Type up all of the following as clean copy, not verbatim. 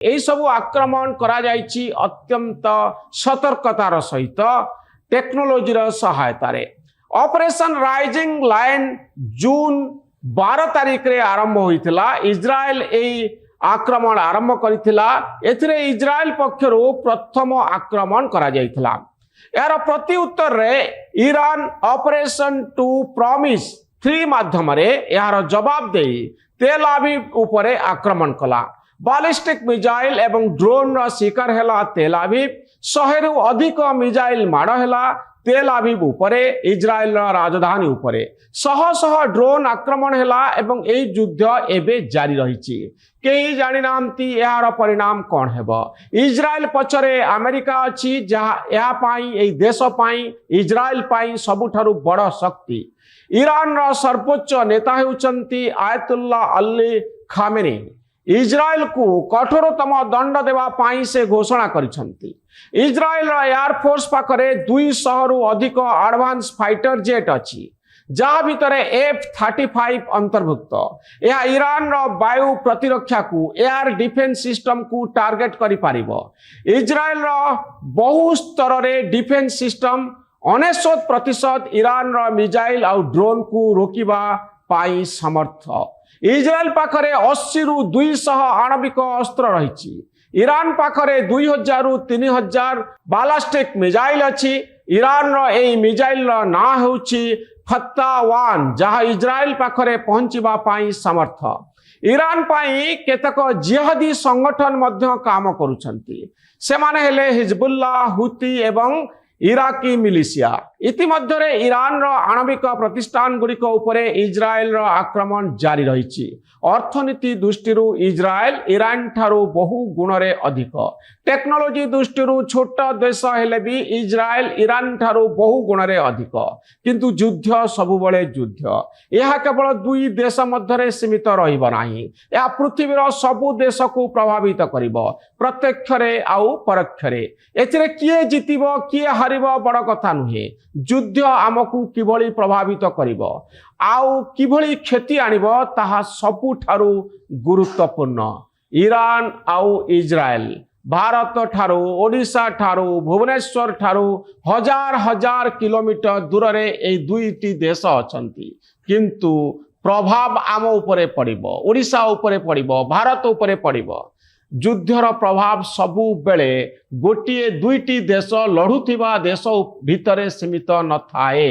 यही सब आक्रमण करा जायछि अत्यंत सतर्कतार सहित टेक्नोलोजी सहायतार। ऑपरेशन राइजिंग लायन जून 12 तारिख रे आरंभ होइतिला। इजराइल एई आक्रमण आरंभ करितिला। एथिरे इजराइल पक्षरु प्रथम आक्रमण करा जायतिला। यार प्रति उत्तर रे ईरान ऑपरेशन टू प्रॉमिस 3 माध्यम रे यार जवाब दे तेल अवीव उपरे आक्रमण कला। बालिस्टिक मिसाइल एवं ड्रोन रा शिकार हेला तेल अवीव। 100 रु अधिक मिसाइल माड़ हेला तेल अवीव उपरे, इजराइल राजधानी उपरे। शह ड्रोन आक्रमण हेला एवं एई युद्ध एबे जारी रहिछि। केही जानि नांती यार परिणाम कोन हेबो। इजराइल पछरे अमेरिका अछि जहा या पाई एई देश पाई इजराइल पाई सबुठारु बड़ शक्ति। ईरान रा सर्वोच्च नेता हेउचंती आयतुल्लाह अली खामेनी। इजराइल को कठोरतम दंड देवा पाई से घोषणा करिसंती। इजराइल रा एयरफोर्स पाखरे 200 रु अधिक एडवांस फाइटर जेट अछि जहा भितरे F-35 अंतर्भुक्त। यह ईरान रा वायु प्रतिरक्षा को एयर डिफेंस सिस्टम को टार्गेट करि पारिबो। इजराइल रा बहु स्तर रे डिफेंस सिस्टम 99% ईरान रा मिसाइल और ड्रोन को रोकिबा पाई समर्थ। इजराइल पाखरे 80 रु 200 आणविक अस्त्र रहिछि। ईरान पाखरे 2000 रु 3000 बालास्टिक मिसाइल अछि। ईरान रो एई मिसाइल रो ना होछि फत्ता-1 जहा इजराइल पाखरे पहुंचीबा पाई समर्थ। ईरान पाई केतक जिहादी संगठन मध्य काम करूछंती। सेमाने हेले हिजबुल्लाह, हुती एवं इराकी मिलिशिया। इतिमध्यरे ईरान रो आणविक प्रतिष्ठान गुड़िक उपरे इजराइल रो आक्रमण जारी रहिछि। अर्थनीति दृष्टिरु इजराइल ईरान ठारू बहु गुणरे अधिक। टेक्नोलोजी दृष्टिरु छोट देश हेले भी इजराइल ईरान ठारू बहु गुणरे अधिक। किंतु युद्ध सबुबले युद्ध। यह केवल 2 देश मध्यरे सीमित रहिबो नाही। या पृथ्वीर सबु देश को प्रभावित करिबो, प्रत्यक्षरे आउ परोक्षरे। एथिरे किए जितिबो किए हारिबो बड़ कथा नुहे। युद्ध आमकु किभली प्रभावित करिबो आउ किभली क्षति आनिबो ताहा सबुठारु गुरुत्वपूर्ण। ईरान आउ इजराइल भारत ठारू, ओडिशा ठारू, भुवनेश्वर ठारू हजार हजार किलोमीटर दूर रे ए दुईटी देश अछंती। किंतु प्रभाव आम उपरे पड़िबो, ओडिशा उपरे पड़िबो, भारत उपरे पड़िबो। युद्धर प्रभाव सबु बेले गोटिए दुईटी देश लड़ुथिबा देश भितरे सीमित न थाए।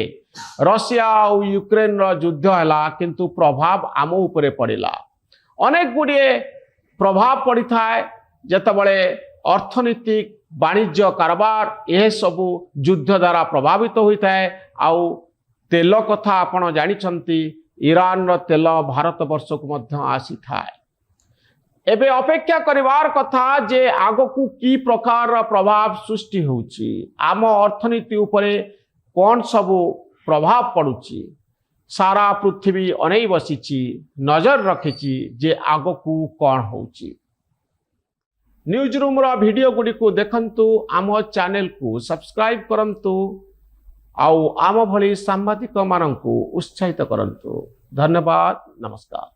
रशिया और यूक्रेन रो युद्ध हला किंतु प्रभाव आम उपरे पड़िला। अनेक गुड़िए प्रभाव पड़ी थाए जेतबळे अर्थनीतिक वाणिज्य कारबार यह सबु युद्ध द्वारा प्रभावित होता है। आउ तेल कथा आपण जानिछंती ईरान रो तेल भारत वर्ष को मध्य आसी थाए। एबे अपेक्षा करिवार कथा जे आगकू की प्रकार प्रभाव सृष्टि होउची, आम अर्थनीति उपरे कोन सबु प्रभाव पड़ुची। सारा पृथ्वी अनै बसिची, नजर रखिची जे आगकू कोन होउची। न्यूज रूम रा वीडियो गुडी को देखंतु, आम चैनल को सब्सक्राइब करंतु आउ आम भली सांबादिक मानंकु उत्साहित करंतु। धन्यवाद, नमस्कार।